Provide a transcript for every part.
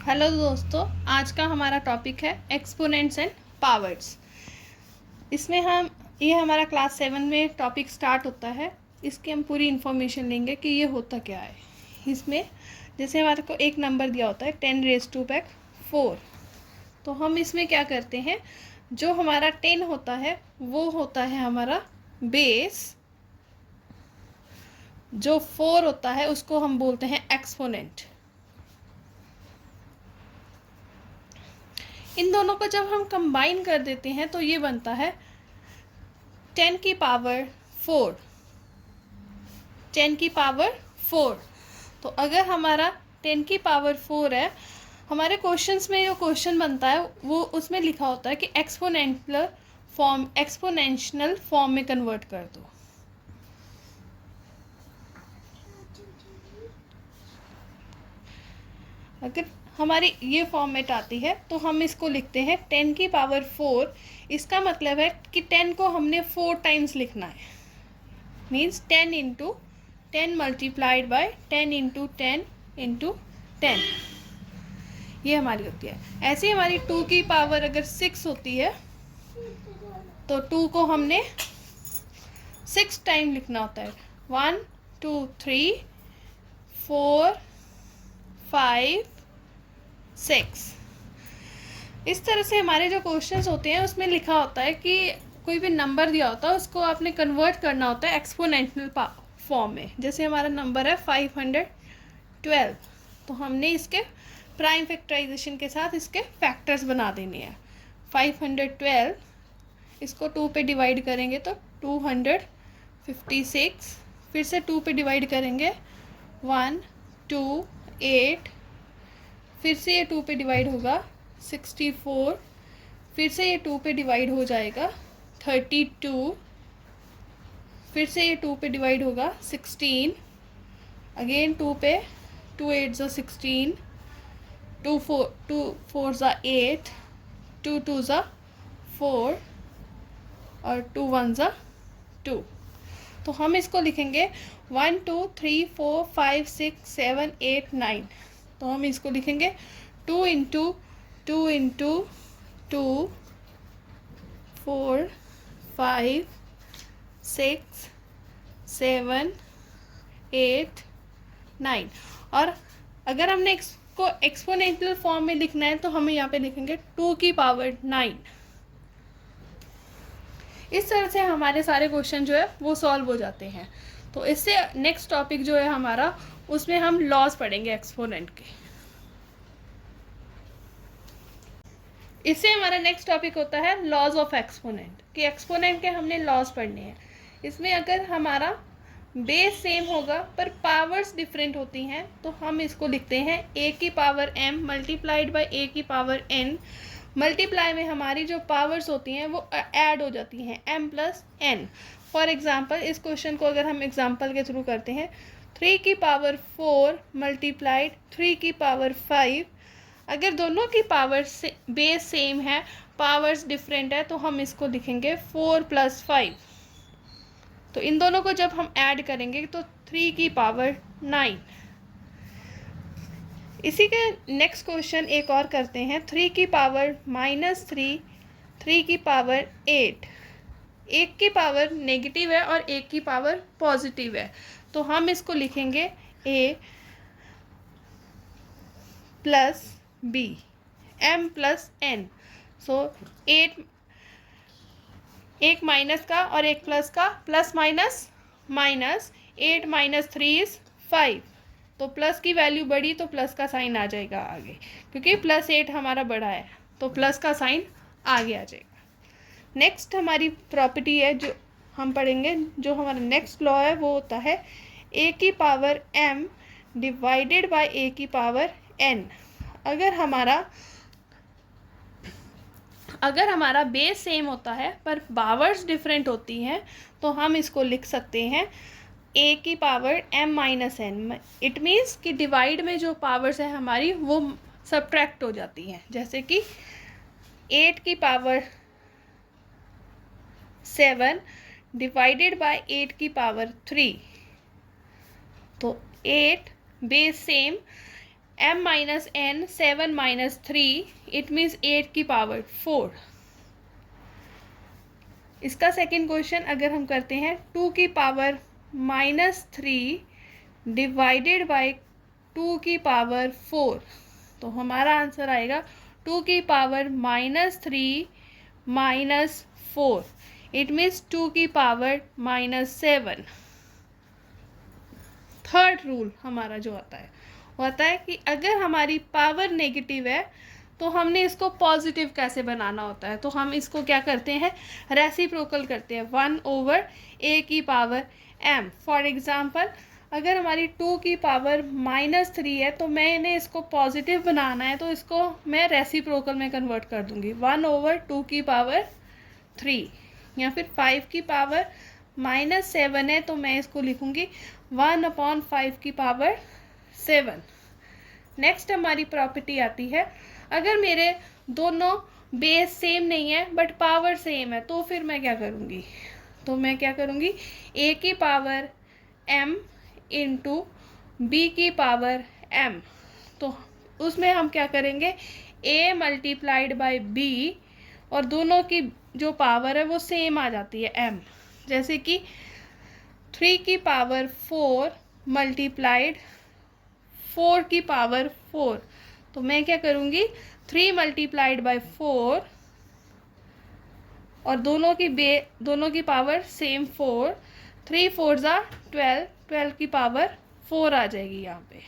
Hello दोस्तों, आज का हमारा टॉपिक है एक्सपोनेंट्स एंड पावर्स। इसमें ये हमारा क्लास 7 में टॉपिक स्टार्ट होता है। इसकी हम पूरी इन्फॉर्मेशन लेंगे कि ये होता क्या है। इसमें जैसे हमारे को एक नंबर दिया होता है 10⁻⁴। तो हम इसमें क्या करते हैं, जो हमारा 10 होता है वो होता है हमारा बेस, जो 4 होता है उसको हम बोलते हैं एक्सपोनेंट। इन दोनों को जब हम कंबाइन कर देते हैं तो ये बनता है 10⁻⁴। 10⁻⁴। तो अगर हमारा 10⁻⁴ है, हमारे क्वेश्चंस में जो क्वेश्चन बनता है वो उसमें लिखा होता है कि एक्सपोनेंशियल फॉर्म में कन्वर्ट कर दो। अगर हमारी ये फॉर्मेट आती है तो हम इसको लिखते हैं 10⁻⁴। इसका मतलब है कि 10 को हमने 4 टाइम्स लिखना है। Means 10 into 10 multiplied by 10 into 10 into 10, ये हमारी होती है। ऐसे हमारी 2 की पावर अगर 6 होती है तो 2 को हमने 6 टाइम लिखना होता है। 1 2 3 4 5 6। इस तरह से हमारे जो क्वेश्चंस होते हैं उसमें लिखा होता है कि कोई भी नंबर दिया होता है उसको आपने कन्वर्ट करना होता है एक्सपोनेंशियल फॉर्म में। जैसे हमारा नंबर है 512, तो हमने इसके प्राइम फैक्टराइजेशन के साथ इसके फैक्टर्स बना देने हैं। 512 इसको 2 पे डिवाइड करेंगे तो 256, फिर से 2 पे डिवाइड करेंगे 1 2 8, फिर से ये 2 पे डिवाइड होगा 64, फिर से ये 2 पे डिवाइड हो जाएगा 32, फिर से ये 2 पे डिवाइड होगा 16, अगेन 2 पे, 2 8 ज़ा 16, 2 4 ज़ा 8, 2 2 ज़ा 4 और 2 1 ज़ा 2। तो हम इसको लिखेंगे 1 2 3 4 5 6 7 8 9। तो हम इसको लिखेंगे 2 इंटू 2 इंटू 2 4 5 6 7 8 9। और अगर हमने इसको एक्सपोनेंशियल फॉर्म में लिखना है तो हमें यहाँ पे लिखेंगे 2 की पावर 9। इस तरह से हमारे सारे क्वेश्चन जो है वो सॉल्व हो जाते हैं। तो इससे नेक्स्ट टॉपिक जो है हमारा, उसमें हम लॉज पढ़ेंगे एक्सपोनेंट के। इससे हमारा नेक्स्ट टॉपिक होता है लॉज ऑफ एक्सपोनेंट, कि एक्सपोनेंट के हमने लॉज पढ़ने हैं। इसमें अगर हमारा बेस सेम होगा पर पावर्स डिफरेंट होती हैं तो हम इसको लिखते हैं a⁻m multiplied by a⁻n। Multiply में हमारी जो पावर्स होती हैं वो ऐड हो जाती हैं m+n। फॉर एग्जांपल इस क्वेश्चन को अगर हम एग्जांपल के थ्रू करते हैं 3⁻⁴ मल्टीप्लाइड 3⁻⁵। अगर दोनों की पावर से बेस सेम है, पावर्स डिफरेंट है, तो हम इसको लिखेंगे 4 + 5। तो इन दोनों को जब हम ऐड करेंगे तो 3⁻⁹। इसी के नेक्स्ट क्वेश्चन एक और करते हैं 3⁻−3 3⁻8। एक की पावर नेगेटिव है और एक की पावर पॉजिटिव है, तो हम इसको लिखेंगे a + b m+n। सो 8, एक माइनस का और एक प्लस का, प्लस माइनस माइनस, 8 - 3 = 5। तो प्लस की वैल्यू बढ़ी तो प्लस का साइन आ जाएगा आगे, क्योंकि +8 हमारा बड़ा है तो प्लस का साइन आगे आ जाएगा। नेक्स्ट हमारी प्रॉपर्टी है जो हम पढ़ेंगे, जो हमारा नेक्स्ट लॉ है वो होता है a⁻m डिवाइडेड बाय a⁻n। अगर हमारा बेस सेम होता है पर पावर्स डिफरेंट होती हैं तो हम इसको लिख सकते हैं a⁻m-n। इट मीन्स कि डिवाइड में जो पावर्स है हमारी वो सब्ट्रैक्ट हो जाती हैं। जैसे कि 8⁻7 डिवाइडेड बाय 8⁻3। तो 8 base same, m minus n 7 minus 3 it means 8 की पावर 4। इसका सेकेंड क्वेश्चन अगर हम करते हैं 2 की पावर माइनस 3 डिवाइडेड बाय 2 की पावर 4, तो हमारा आंसर आएगा 2 की power minus 3 minus 4 it means 2 की पावर माइनस 7। थर्ड रूल हमारा जो आता है वो आता है कि अगर हमारी पावर नेगेटिव है तो हमने इसको पॉजिटिव कैसे बनाना होता है। तो हम इसको क्या करते हैं, रेसिप्रोकल करते हैं 1/a की पावर m। फॉर एग्जांपल अगर हमारी 2 की पावर माइनस 3 है तो मैंने इसको पॉजिटिव बनाना है तो इसको मैं रेसिप्रोकल में कन्वर्ट कर दूंगी 1/2 की पावर 3। या फिर 5 की पावर माइनस 7 है तो मैं इसको लिखूंगी 1/5 की पावर 7। नेक्स्ट हमारी प्रॉपर्टी आती है, अगर मेरे दोनों बेस सेम नहीं है बट पावर सेम है तो फिर मैं क्या करूँगी, तो मैं क्या करूँगी a की पावर m इंटू बी की पावर m। तो उसमें हम क्या करेंगे a मल्टीप्लाइड बाय b और दोनों की जो पावर है वो सेम आ जाती है m। जैसे कि 3 की पावर 4 मल्टीप्लाइड 4 की पावर 4, तो मैं क्या करूँगी 3 मल्टीप्लाइड बाय 4 और दोनों की पावर सेम 4, 3 4 ज़ा 12, 12 की पावर 4 आ जाएगी यहाँ पे।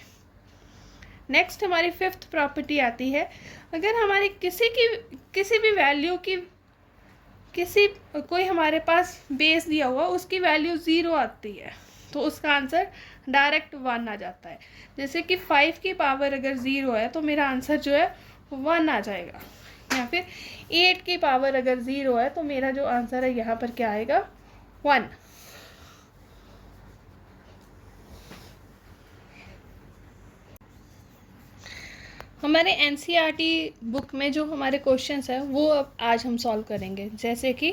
नेक्स्ट हमारी फिफ्थ प्रॉपर्टी आती है, अगर हमारी किसी भी वैल्यू की कोई हमारे पास बेस दिया हुआ उसकी वैल्यू 0 आती है तो उसका आंसर डायरेक्ट 1 आ जाता है। जैसे कि 5 की पावर अगर 0 है तो मेरा आंसर जो है 1 आ जाएगा। या फिर 8 की पावर अगर 0 है तो मेरा जो आंसर है यहाँ पर क्या आएगा 1। हमारे एनसीईआरटी बुक में जो हमारे क्वेश्चंस हैं वो अब आज हम सॉल्व करेंगे। जैसे कि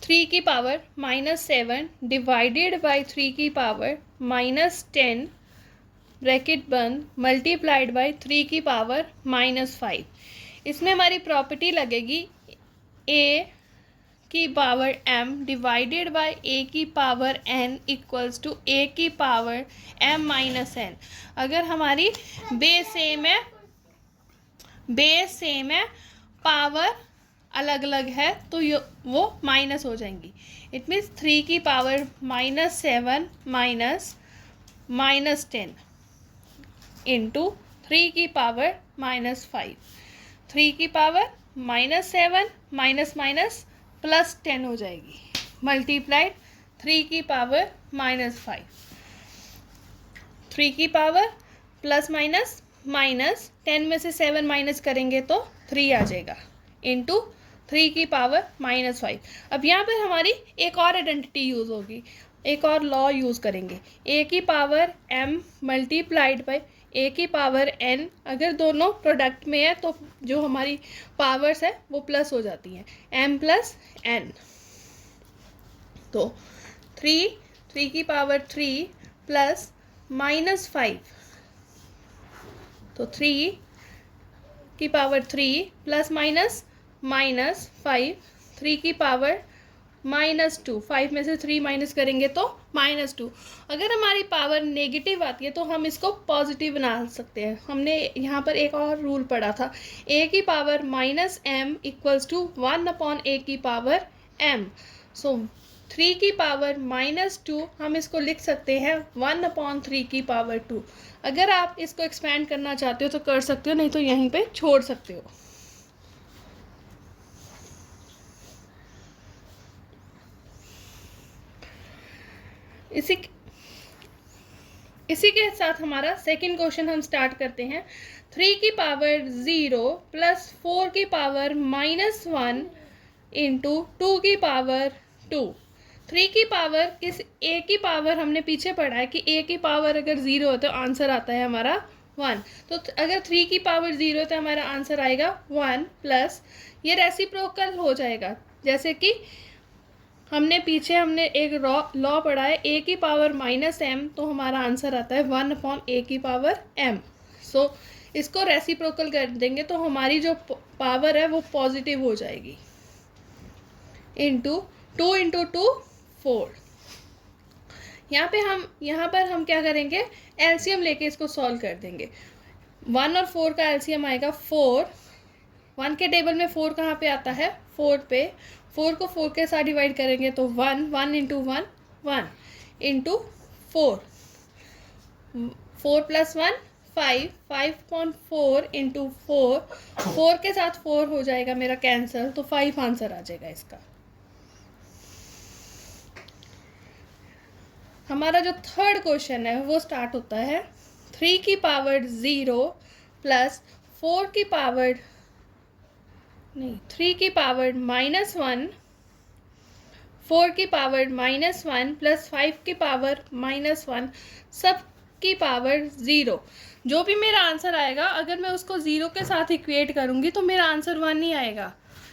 3 की पावर माइनस 7 डिवाइडेड बाय 3 की पावर माइनस 10 ब्रैकेट बंद मल्टीप्लाइड बाय 3 की पावर माइनस 5। इसमें हमारी प्रॉपर्टी लगेगी a की power m divided by a की power n equals to a की पावर m माइनस n। अगर हमारी बेस सेम है पावर अलग अलग है तो वो माइनस हो जाएंगी। इट मीन्स 3 की पावर माइनस 7 माइनस 10 इंटू 3 की पावर माइनस 5। 3 की power minus 7 minus minus plus 10 हो जाएगी मल्टीप्लाइड 3 की पावर माइनस 5। 3 की पावर प्लस माइनस माइनस 10 में से 7 माइनस करेंगे तो 3 आ जाएगा इंटू 3 की पावर माइनस 5। अब यहाँ पर हमारी एक और आइडेंटिटी यूज़ होगी, एक और लॉ यूज़ करेंगे a की power m multiplied by a की पावर n। अगर दोनों प्रोडक्ट में है तो जो हमारी पावर्स है वो प्लस हो जाती हैं m प्लस n। तो 3 की पावर 3 प्लस माइनस 5, तो 3 की पावर 3 प्लस माइनस 5, 3 की पावर माइनस 2, 5 में से 3 माइनस करेंगे तो माइनस 2। अगर हमारी पावर नेगेटिव आती है तो हम इसको पॉजिटिव बना सकते हैं। हमने यहाँ पर एक और रूल पढ़ा था a की power minus m equals to 1/a की पावर m। सो 3 की पावर माइनस 2 हम इसको लिख सकते हैं 1/3 की पावर 2। अगर आप इसको एक्सपेंड करना चाहते हो तो कर सकते हो, नहीं तो यहीं पे छोड़ सकते हो। इसी के साथ हमारा सेकंड क्वेश्चन हम स्टार्ट करते हैं। 3 की पावर 0 प्लस 4 की पावर माइनस 1 इंटू 2 की पावर 2। 3 की पावर a की पावर हमने पीछे पढ़ा है कि a की पावर अगर 0 है तो आंसर आता है हमारा 1। तो अगर 3 की पावर 0 है तो हमारा आंसर आएगा 1 प्लस ये रेसिप्रोकल हो जाएगा। जैसे कि हमने एक लॉ पढ़ा है a की पावर माइनस m, तो हमारा आंसर आता है 1/a की पावर m। सो इसको रेसिप्रोकल कर देंगे तो हमारी जो पावर है वो पॉजिटिव हो जाएगी, इंटू 2 इंटू 2 4। यहाँ पर हम क्या करेंगे, एलसीएम लेके इसको सॉल्व कर देंगे। 1 और 4 का एलसीएम आएगा 4। 1 के टेबल में 4 कहाँ पे आता है, 4 पे। 4 को 4 के साथ डिवाइड करेंगे तो 1, 1 इंटू 1 1 इंटू 4, 4 प्लस 1 5, 5.4 इंटू 4, 4 के साथ 4 हो जाएगा मेरा कैंसिल, तो 5 आंसर आ जाएगा इसका। हमारा जो थर्ड क्वेश्चन है वो स्टार्ट होता है 3 की पावर 0 प्लस 4 की पावर 3 की पावर -1, 4 की पावर -1 प्लस 5 की पावर -1, सब की पावर 0। जो भी मेरा आंसर आएगा अगर मैं उसको 0 के साथ इक्वेट करूँगी तो मेरा आंसर 1 ही आएगा।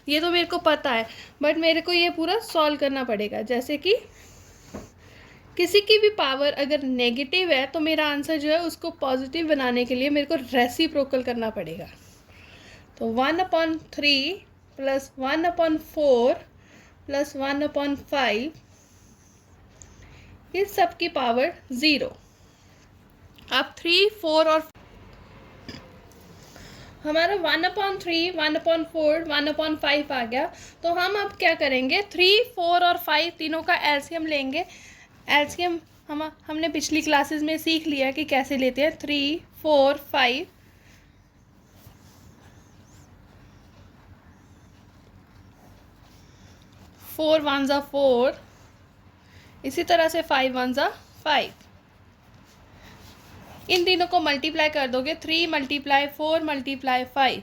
ये तो मेरे को पता है, बट मेरे को ये पूरा सॉल्व करना पड़ेगा। जैसे कि किसी की भी पावर अगर नेगेटिव है तो मेरा आंसर जो है उसको पॉजिटिव बनाने के लिए मेरे को रेसिप्रोकल करना पड़ेगा। तो 1/3 प्लस 1/4 प्लस 1/5, इस सब की पावर 0। अब 3, 4 और हमारा 1/3, 1/4, 1/5 आ गया। तो हम अब क्या करेंगे, 3, 4 और 5 तीनों का एलसीएम लेंगे। एलसीएम हमने पिछली क्लासेस में सीख लिया कि कैसे लेते हैं। 3, 4, 5, 4 1 ज़ा 4, इसी तरह से 5 1 ज़ा 5। इन तीनों को मल्टीप्लाई कर दोगे, 3 मल्टीप्लाई 4 मल्टीप्लाई 5,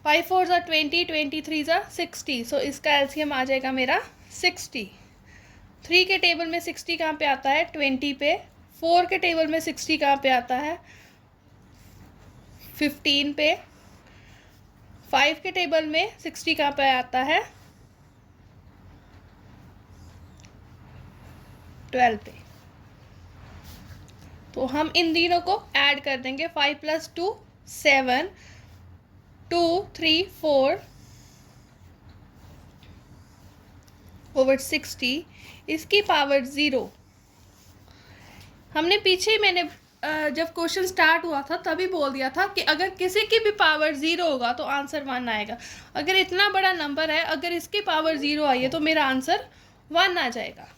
5 4 ज़ा 20, 23 ज़ा 60। सो इसका एलसीएम आ जाएगा मेरा 60। 3 के टेबल में 60 कहाँ पे आता है, 20 पे। 4 के टेबल में 60 कहाँ पे आता है, 15 पे। 5 के टेबल में 60 कहाँ पे आता है, 12 पे। तो हम इन तीनों को ऐड कर देंगे। 5 + 2 7, 2 3 4 ओवर 60, इसकी पावर 0। हमने पीछे मैंने जब क्वेश्चन स्टार्ट हुआ था तभी बोल दिया था कि अगर किसी की भी पावर 0 होगा तो आंसर 1 आएगा। अगर इतना बड़ा नंबर है, अगर इसकी पावर 0 आई है तो मेरा आंसर 1 आ जाएगा।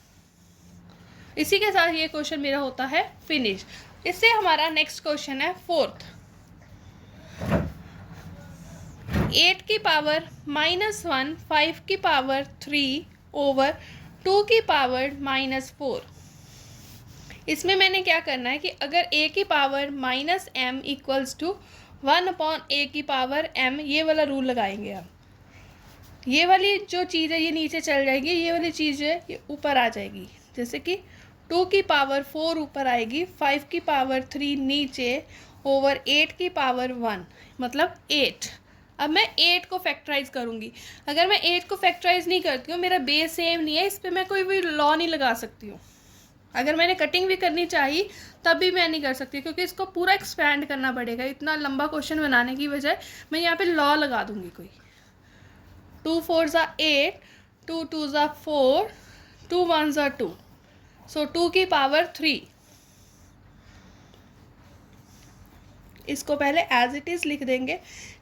इसी के साथ ये क्वेश्चन मेरा होता है फिनिश। इससे हमारा नेक्स्ट क्वेश्चन है 4th। 8 की पावर -1, 5 की पावर 3 ओवर 2 की पावर -4। इसमें मैंने क्या करना है कि अगर a की power -m equals to 1/a की पावर m, ये वाला रूल लगाएंगे हम। ये वाली जो चीज़ है ये नीचे चल जाएगी, ये वाली चीज़ है ये ऊपर आ जाएगी। जैसे कि 2 की पावर 4 ऊपर आएगी, 5 की पावर 3 नीचे, ओवर 8 की पावर 1, मतलब 8। अब मैं 8 को फैक्टराइज करूँगी। अगर मैं 8 को फैक्टराइज नहीं करती हूँ, मेरा बेस सेम नहीं है, इस पर मैं कोई भी लॉ नहीं लगा सकती हूँ। अगर मैंने कटिंग भी करनी चाहिए तब भी मैं नहीं कर सकती, क्योंकि इसको पूरा एक्सपैंड करना पड़ेगा। इतना लंबा क्वेश्चन बनाने की बजाय मैं यहाँ पे लॉ लगा दूँगी कोई। 2 4 ज़ा 8, 2 2 ज़ा 4, 2 1 ज़ा 2। सो 2 की पावर 3। इसको पहले एज इट इज़ लिख देंगे।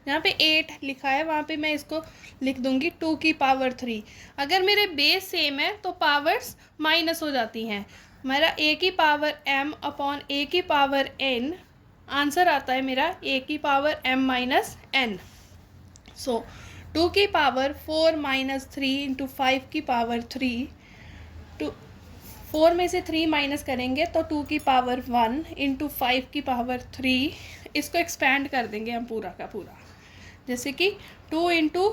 यहाँ पे 8 लिखा है, वहाँ पे मैं इसको लिख दूँगी 2 की पावर 3। अगर मेरे बेस सेम है तो पावर्स माइनस हो जाती हैं। मेरा a की पावर m अपॉन a की पावर n, आंसर आता है मेरा a की पावर m माइनस n। सो 2 की पावर 4 - 3 इंटू 5 की पावर 3, 4 में से 3 माइनस करेंगे तो 2 की पावर 1 इंटू 5 की पावर 3। इसको एक्सपैंड कर देंगे हम पूरा का पूरा। जैसे कि 2 इंटू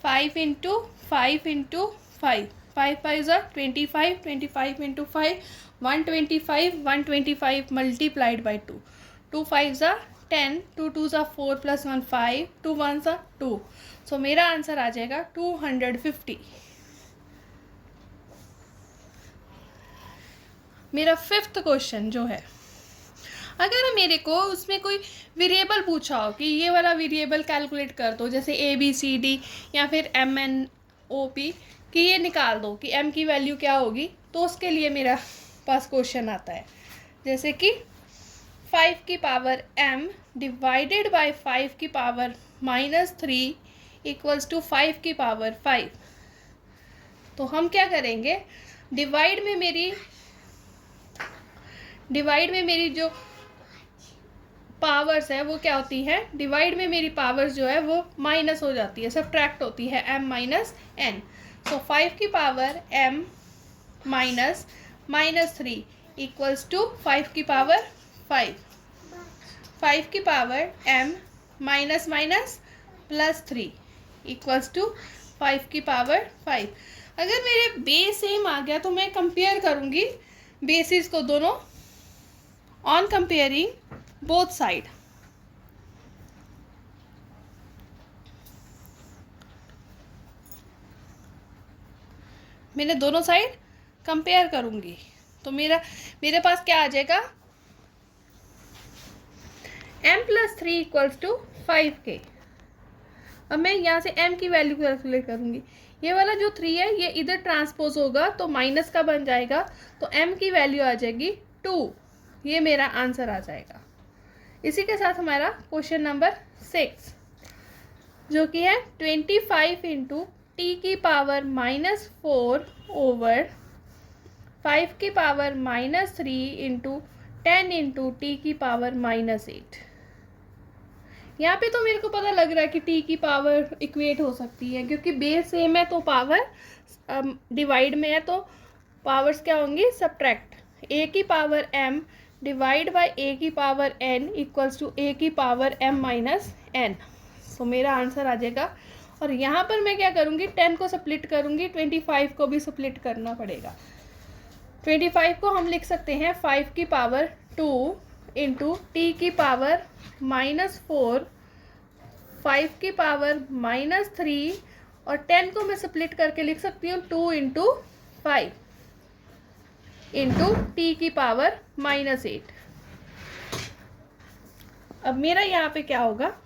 5 इंटू 5 इंटू 5, 5 5 ज़ा 25, 25 इंटू 5 125, 125 मल्टीप्लाइड बाई 2, 2 5 ज़ा 10, 2 2 ज़ा 4 प्लस 1 5, 2 1 ज़ा 2। सो मेरा आंसर आ जाएगा 250। मेरा 5th क्वेश्चन जो है, अगर मेरे को उसमें कोई वेरिएबल पूछा हो कि ये वाला वेरिएबल कैलकुलेट कर दो, जैसे ABCD या फिर MNOP, कि ये निकाल दो कि m की वैल्यू क्या होगी, तो उसके लिए मेरा पास क्वेश्चन आता है, जैसे कि 5 की पावर m डिवाइडेड बाय 5 की पावर -3 इक्वल्स टू 5 की पावर 5। तो हम क्या करेंगे, डिवाइड में मेरी जो पावर्स है वो क्या होती है, डिवाइड में मेरी पावर्स जो है वो माइनस हो जाती है, सब्ट्रैक्ट होती है m माइनस n। सो 5 की power m minus -3 equals to 5 की पावर 5। 5 की पावर m माइनस प्लस 3 इक्वल्स टू 5 की पावर 5। अगर मेरे बेस सेम आ गया तो मैं कंपेयर करूँगी बेसिस को दोनों, ऑन कंपेयरिंग बोथ साइड। मैंने दोनों साइड कंपेयर करूँगी तो मेरे पास क्या आ जाएगा, m plus 3 equals to 5k। अब मैं यहाँ से m की वैल्यू कैलकुलेट करूँगी, ये वाला जो 3 है ये इधर ट्रांसपोज होगा तो माइनस का बन जाएगा, तो m की वैल्यू आ जाएगी 2। ये मेरा आंसर आ जाएगा। इसी के साथ हमारा क्वेश्चन नंबर 6 जो कि है 25 इंटू टी की पावर -4 ओवर 5 की पावर -3 इंटू 10 इंटू टी की पावर -8। यहाँ पे तो मेरे को पता लग रहा है कि टी की पावर इक्वेट हो सकती है, क्योंकि बेस सेम है तो पावर डिवाइड में है तो पावर्स क्या होंगी, सब्ट्रैक्ट। a की power m divide by a की power n equals to a की power m minus n। So मेरा आंसर आ जाएगा। और यहाँ पर मैं क्या करूँगी, 10 को स्प्लिट करूँगी, 25 को भी स्प्लिट करना पड़ेगा। 25 को हम लिख सकते हैं 5 की पावर 2 इंटू टी की पावर -4, 5 की पावर -3 और 10 को मैं स्प्लिट करके लिख सकती हूँ 2 इंटू 5 इंटू टी की पावर -8। अब मेरा यहाँ पे क्या होगा,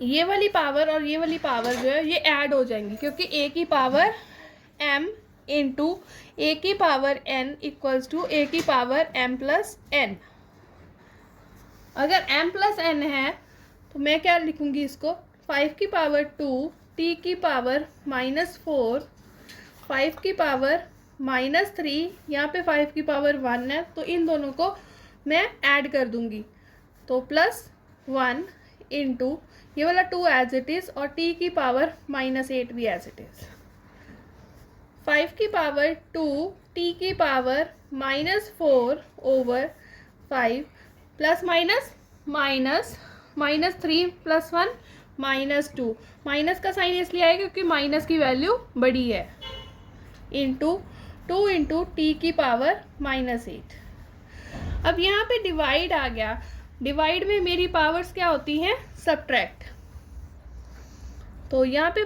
ये वाली पावर और ये वाली पावर जो है ये ऐड हो जाएंगी, क्योंकि a की पावर m इंटू a की power n equals to a की पावर m प्लस n। अगर m प्लस n है तो मैं क्या लिखूँगी इसको, 5 की पावर 2 t की पावर -4, 5 की पावर -3, यहाँ पे 5 की पावर 1 है तो इन दोनों को मैं ऐड कर दूँगी, तो +1 इंटू ये वाला 2 एज इट इज़ और t की पावर -8 भी एज इट इज़। 5 की पावर 2 t की पावर -4 ओवर 5 प्लस -3 + 1 -2। माइनस का साइन इसलिए आएगा क्योंकि माइनस की वैल्यू बड़ी है, इंटू 2 इंटू टी की पावर -8। अब यहाँ पे डिवाइड आ गया, डिवाइड में मेरी पावर्स क्या होती हैं, सब्ट्रैक्ट। तो यहाँ पे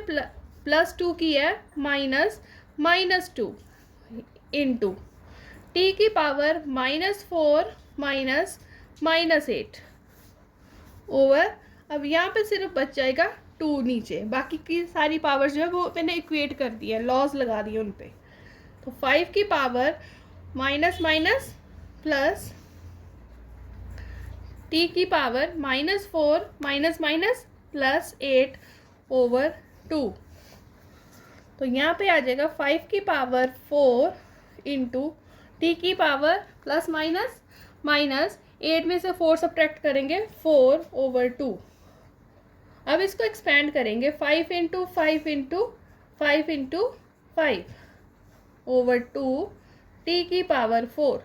+2 की है -2 इंटू टी की पावर -4 -8 ओवर, अब यहाँ पे सिर्फ बच जाएगा 2 नीचे, बाकी की सारी पावर्स जो है वो मैंने इक्वेट कर दी है, लॉस लगा दिए उन पे। तो 5 की पावर माइनस प्लस टी की पावर -4 प्लस 8 ओवर 2। तो यहाँ पे आ जाएगा 5 की पावर 4 इंटू टी की पावर प्लस माइनस 8 में से 4 सब्ट्रैक्ट करेंगे 4 ओवर 2। अब इसको एक्सपेंड करेंगे 5 into 5 into 5 into 5 over 2 T की power 4।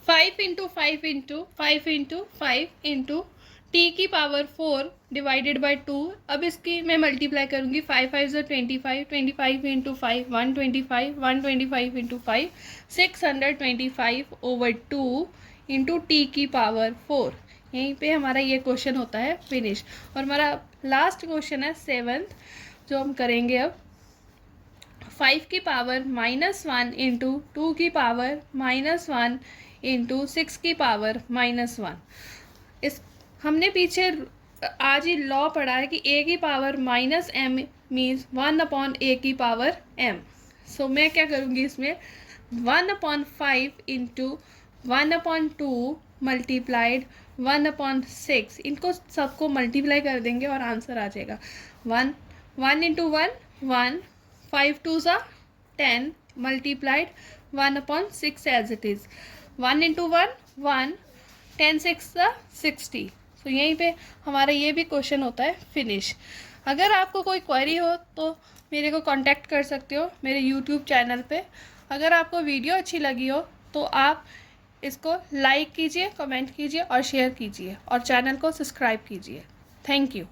5 into 5 into 5 into 5 into T की पावर 4 डिवाइडेड बाई 2। अब इसकी मैं मल्टीप्लाई करूँगी, 5 5 ज़ा 25, 25 into 5 125, 125 into 5 625 over 2 into T की पावर 4। यहीं पे हमारा ये क्वेश्चन होता है फिनिश। और हमारा लास्ट क्वेश्चन है 7th जो हम करेंगे अब। 5 की पावर -1 इंटू 2 की पावर -1 इंटू 6 की पावर -1। इस हमने पीछे आज ही लॉ पढ़ा है कि a की पावर -m मीन्स 1/a की पावर m। सो मैं क्या करूँगी इसमें 1/5 इंटू 1/2 मल्टीप्लाइड 1/6, इनको सबको मल्टीप्लाई कर देंगे और आंसर आ जाएगा 1 into 1 5 2 10 multiplied 1/6 as it is 1 into 1 10 6 60। तो यहीं पे हमारा ये भी क्वेश्चन होता है फिनिश। अगर आपको कोई क्वेरी हो तो मेरे को कांटेक्ट कर सकते हो मेरे यूट्यूब चैनल पे। अगर आपको वीडियो अच्छी लगी हो तो आप इसको लाइक कीजिए, कमेंट कीजिए और शेयर कीजिए और चैनल को सब्सक्राइब कीजिए। Thank you.